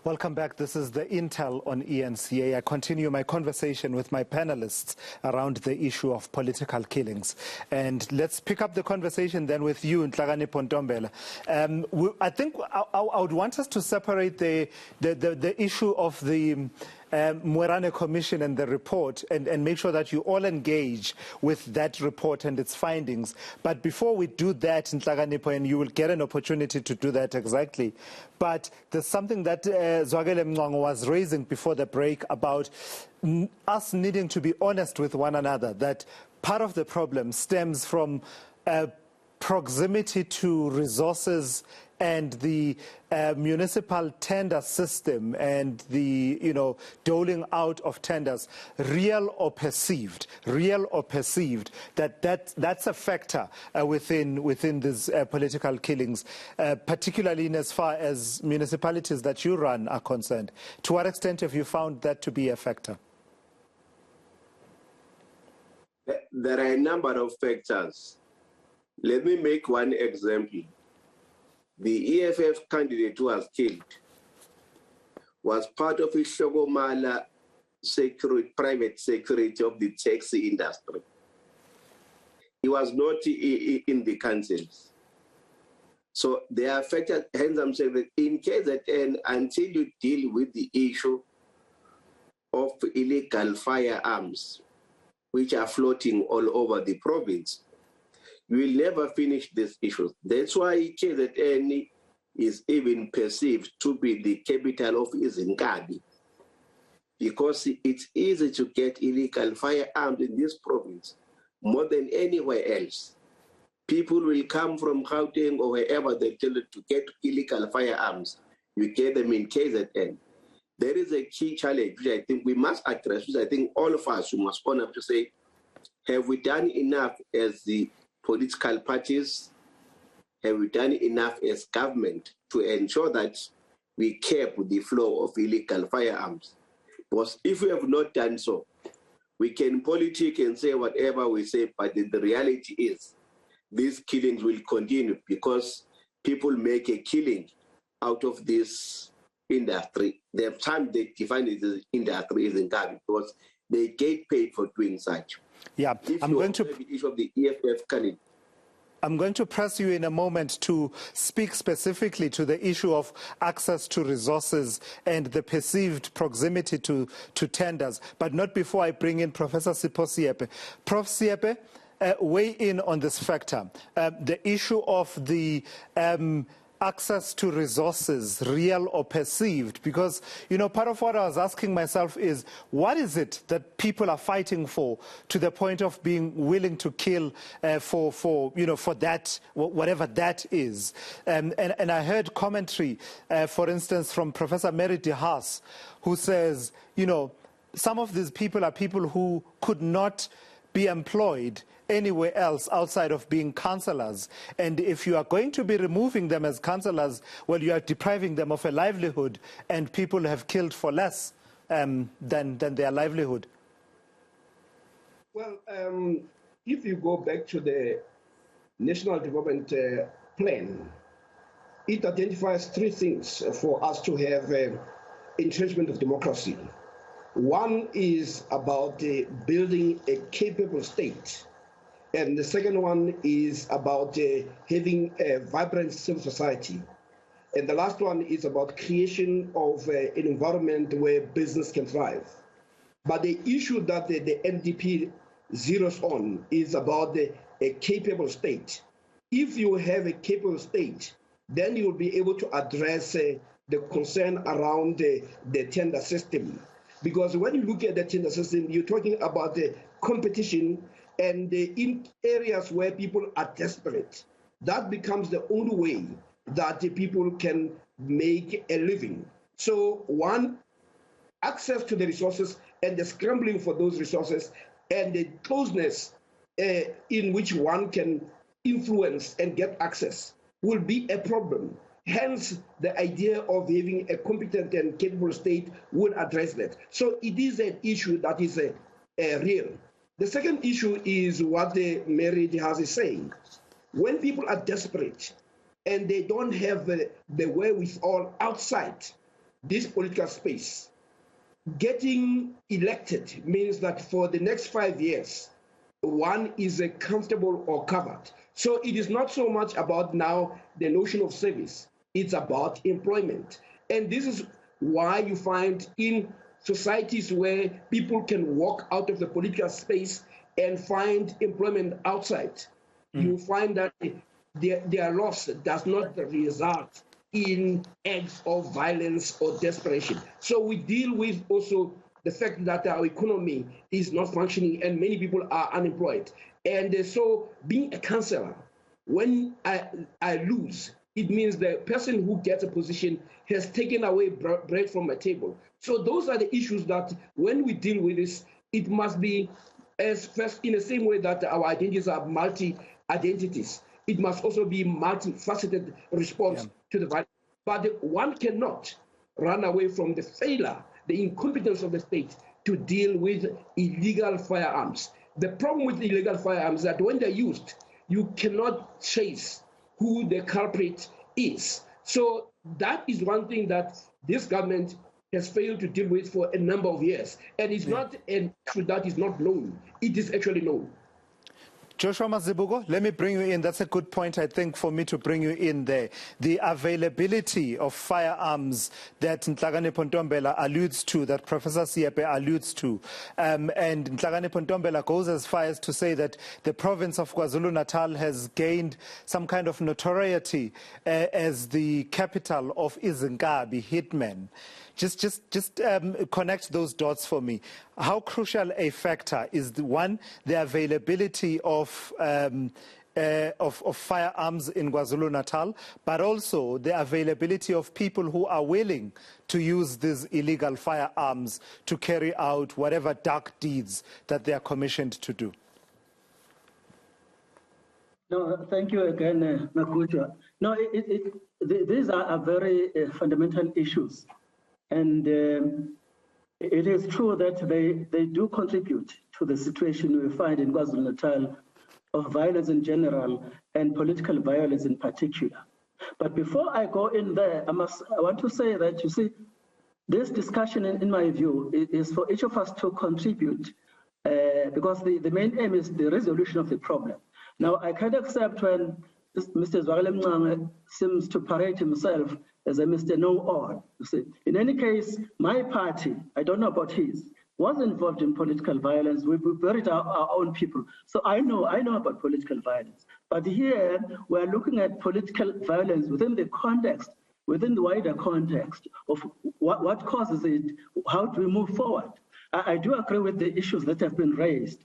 Welcome back. This is the Intel on eNCA. I continue my conversation with my panelists around the issue of political killings. And let's pick up the conversation then with you, Nhlakanipho Ntombela. I think I would want us to separate the issue of the Moerane Commission and the report and make sure that you all engage with that report and its findings. But before we do that, Nhlakanipho, and you will get an opportunity to do that exactly, but there's something that Zwakele Mncwango was raising before the break about us needing to be honest with one another, that part of the problem stems from proximity to resources and the municipal tender system and the, doling out of tenders, real or perceived, that's a factor within these political killings, particularly in as far as municipalities that you run are concerned. To what extent have you found that to be a factor? There are a number of factors. Let me make one example. The EFF candidate who was killed was part of a Shogomala private security of the taxi industry. He was not in the councils. So they are affected, hence I'm saying that in KZN, until you deal with the issue of illegal firearms, which are floating all over the province, you will never finish these issues. That's why KZN is even perceived to be the capital of eNCA, because it's easy to get illegal firearms in this province more than anywhere else. People will come from Gauteng or wherever they tell you to get illegal firearms. You get them in KZN. There is a key challenge which I think we must address, which I think all of us must own up to say, have we done enough as the political parties, have we done enough as government to ensure that we keep the flow of illegal firearms? Because if we have not done so, we can politic and say whatever we say, but the reality is these killings will continue because people make a killing out of this industry. The time they define it as industry is in Gabi because they get paid for doing such. Yeah, I'm going to the issue of the EFF candidate. I'm going to press you in a moment to speak specifically to the issue of access to resources and the perceived proximity to tenders, but not before I bring in Professor Sipho Seepe. Prof. Seepe, weigh in on this factor, the issue of the access to resources, real or perceived, because, part of what I was asking myself is, what is it that people are fighting for to the point of being willing to kill for that, whatever that is? And I heard commentary, for instance, from Professor Mary de Haas, who says, some of these people are people who could not be employed anywhere else outside of being councillors. And if you are going to be removing them as councillors, well, you are depriving them of a livelihood, and people have killed for less than their livelihood. Well, if you go back to the National Development Plan, it identifies three things for us to have entrenchment of democracy. One is about building a capable state. And the second one is about having a vibrant civil society. And the last one is about creation of an environment where business can thrive. But the issue that the NDP zeroes on is about a capable state. If you have a capable state, then you will be able to address the concern around the tender system. Because when you look at the tender system, you're talking about the competition, and in areas where people are desperate, that becomes the only way that the people can make a living. So one, access to the resources and the scrambling for those resources and the closeness in which one can influence and get access will be a problem. Hence, the idea of having a competent and capable state will address that. So it is an issue that is real. The second issue is what Mary de Haas is saying. When people are desperate and they don't have the wherewithal outside, this political space. Getting elected means that for the next 5 years, one is comfortable or covered. So it is not so much about now the notion of service, it's about employment. And this is why you find in societies where people can walk out of the political space and find employment outside, you find that their loss does not result in acts of violence or desperation. So we deal with also the fact that our economy is not functioning and many people are unemployed. And so being a councillor, when I lose, it means the person who gets a position has taken away bread from my table. So those are the issues that when we deal with this, it must be as first in the same way that our identities are multi-identities. It must also be multifaceted response to the violence. But one cannot run away from the failure, the incompetence of the state to deal with illegal firearms. The problem with illegal firearms is that when they're used, you cannot trace who the culprit is. So that is one thing that this government has failed to deal with for a number of years. And it's not an issue that is not known. It is actually known. Joshua Mazibuko, let me bring you in. That's a good point, I think, for me to bring you in there. The availability of firearms that Nhlakanipho Ntombela alludes to, that Professor Seepe alludes to. And Nhlakanipho Ntombela goes as far as to say that the province of KwaZulu-Natal has gained some kind of notoriety as the capital of eNCA, hitmen. Just connect those dots for me. How crucial a factor is the availability of firearms in KwaZulu-Natal, but also the availability of people who are willing to use these illegal firearms to carry out whatever dark deeds that they are commissioned to do? No, thank you again, Nakuja. No, these are very fundamental issues. And it is true that they do contribute to the situation we find in KwaZulu-Natal of violence in general and political violence in particular. But before I go in there, I want to say that, you see, this discussion, in my view, is for each of us to contribute because the main aim is the resolution of the problem. Now, I can accept when Mr. Zwakele seems to parade himself as a Mr. Know-all. You see, in any case, my party, I don't know about his, was involved in political violence. We buried our own people. So I know about political violence. But here, we're looking at political violence within the context, within the wider context of what causes it, how do we move forward? I do agree with the issues that have been raised.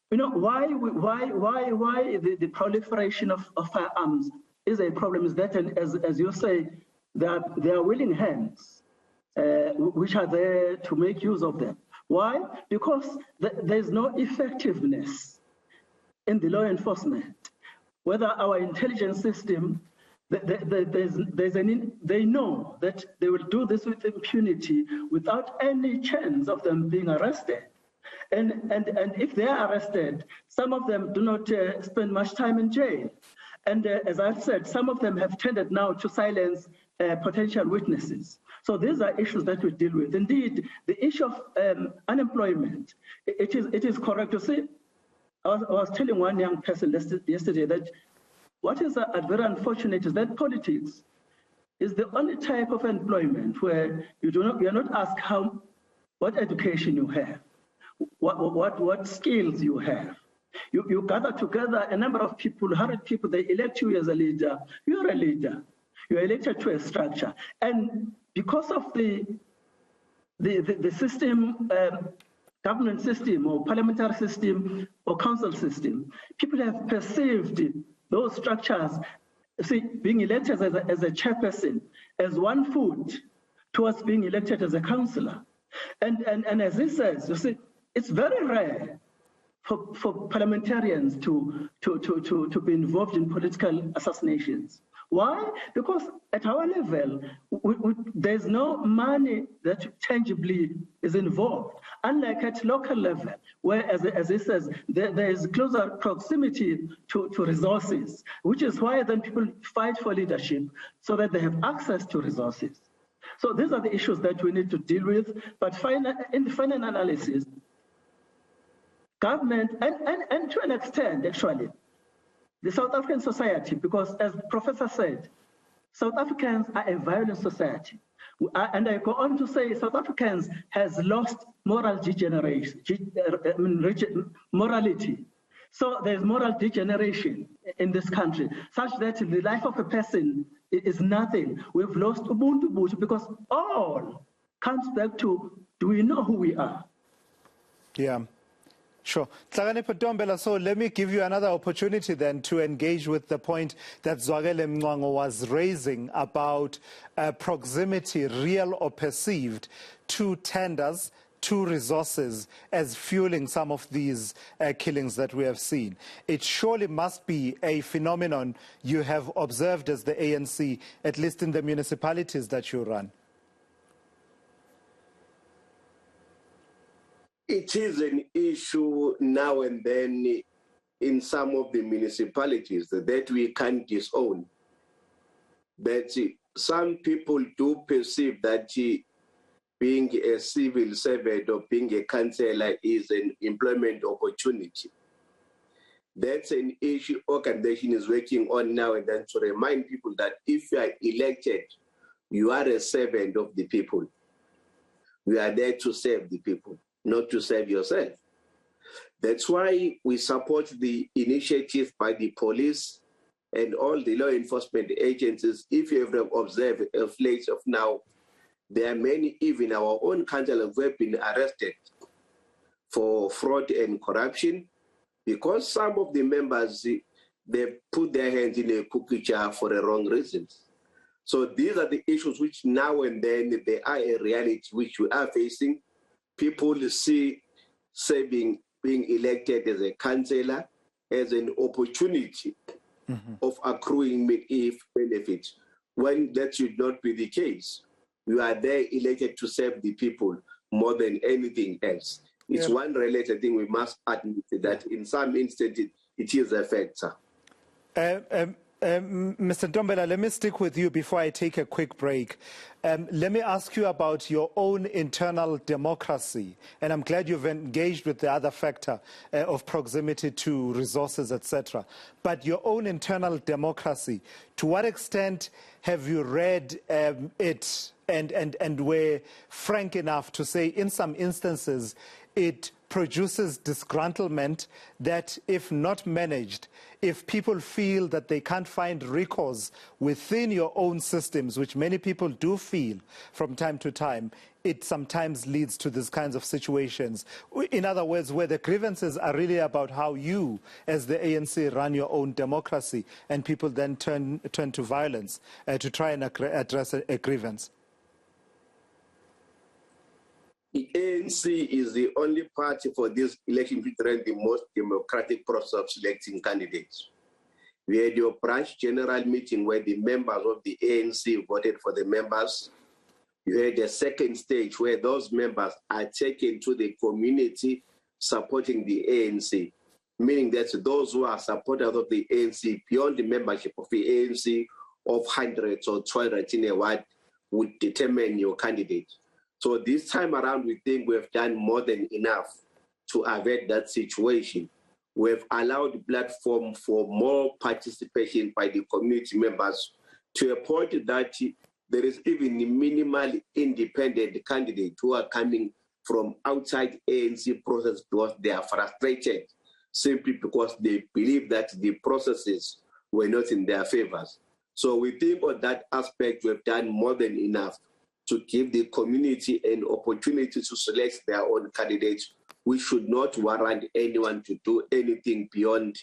You know, why the proliferation of firearms is a problem is that, and as you say, there are willing hands which are there to make use of them. Why? Because there's no effectiveness in the law enforcement. Whether our intelligence system, they know that they will do this with impunity without any chance of them being arrested. And if they are arrested, some of them do not spend much time in jail. And as I've said, some of them have tended now to silence potential witnesses. So these are issues that we deal with. Indeed, the issue of unemployment, it is correct to say. I was telling one young person yesterday that what is very unfortunate is that politics is the only type of employment where you are not asked what education you have, what skills you have. You gather together a number of people, 100 people, they elect you as a leader. You're a leader. You're elected to a structure. And because of the system, government system or parliamentary system or council system, people have perceived those structures, see, being elected as a chairperson, as one foot towards being elected as a councillor. And as he says, you see, it's very rare for parliamentarians to be involved in political assassinations. Why? Because at our level, there's no money that tangibly is involved. Unlike at local level, where, as he says, there is closer proximity to resources, which is why then people fight for leadership so that they have access to resources. So these are the issues that we need to deal with. But in the final analysis, government, and to an extent, actually, the South African society, because as the professor said, South Africans are a violent society. And I go on to say South Africans has lost moral degeneration, morality. So there's moral degeneration in this country, such that the life of a person is nothing. We've lost Ubuntu because all comes back to, do we know who we are? Yeah. Sure. Nhlakanipho Ntombela, so let me give you another opportunity then to engage with the point that Zwakele Mncwango was raising about proximity, real or perceived, to tenders, to resources as fueling some of these killings that we have seen. It surely must be a phenomenon you have observed as the ANC, at least in the municipalities that you run. It is an issue now and then in some of the municipalities that we can't disown. But some people do perceive that being a civil servant or being a councillor is an employment opportunity. That's an issue organization is working on now and then to remind people that if you are elected, you are a servant of the people. You are there to serve the people, not to serve yourself. That's why we support the initiative by the police and all the law enforcement agencies. If you have observed a flash of now, there are many, even our own councillors who have been arrested for fraud and corruption because some of the members, they put their hands in a cookie jar for the wrong reasons. So these are the issues which now and then they are a reality which we are facing. People see being elected as a councillor as an opportunity of accruing benefits, when that should not be the case. You are there elected to serve the people more than anything else. It's one related thing we must admit that in some instances it is a factor. Mr. Ntombela, let me stick with you before I take a quick break. Let me ask you about your own internal democracy. And I'm glad you've engaged with the other factor of proximity to resources, etc. But your own internal democracy, to what extent have you read it and were frank enough to say in some instances it produces disgruntlement that, if not managed, if people feel that they can't find recourse within your own systems, which many people do feel from time to time, it sometimes leads to these kinds of situations. In other words, where the grievances are really about how you, as the ANC, run your own democracy, and people then turn to violence to try and address a grievance. The ANC is the only party for this election to run the most democratic process of selecting candidates. We had your branch general meeting where the members of the ANC voted for the members. You had a second stage where those members are taken to the community supporting the ANC, meaning that those who are supporters of the ANC beyond the membership of the ANC of hundreds or 200 in a ward would determine your candidate. So this time around, we think we've done more than enough to avert that situation. We've allowed the platform for more participation by the community members to a point that there is even a minimal independent candidate who are coming from outside ANC process because they are frustrated simply because they believe that the processes were not in their favors. So we think on that aspect, we've done more than enough to give the community an opportunity to select their own candidates. We should not warrant anyone to do anything beyond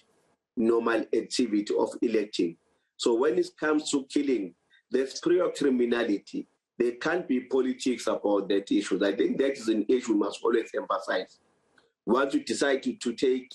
normal activity of electing. So when it comes to killing, there's prior criminality. There can't be politics about that issue. I think that is an issue we must always emphasize. Once you decide to take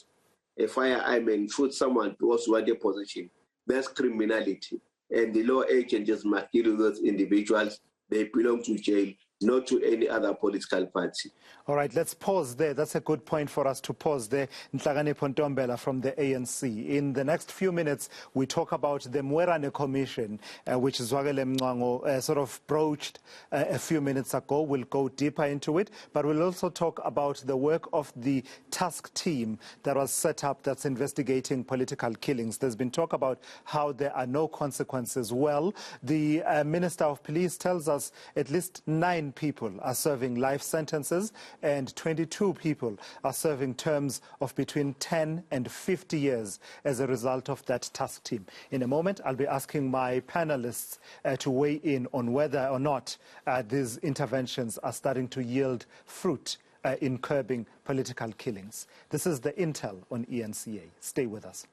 a firearm and shoot someone because you want a position, that's criminality. And the law agents must kill those individuals. They belong to jail. not to any other political party. All right, let's pause there. That's a good point for us to pause there. Nhlakanipho Ntombela from the ANC. In the next few minutes, we talk about the Mwerane Commission, which Zwakele Mncwango sort of broached a few minutes ago. We'll go deeper into it, but we'll also talk about the work of the task team that was set up that's investigating political killings. There's been talk about how there are no consequences. Well, the Minister of Police tells us at least 9 people are serving life sentences, and 22 people are serving terms of between 10 and 50 years as a result of that task team. In a moment, I'll be asking my panelists to weigh in on whether or not these interventions are starting to yield fruit in curbing political killings. This is the Intel on eNCA. Stay with us.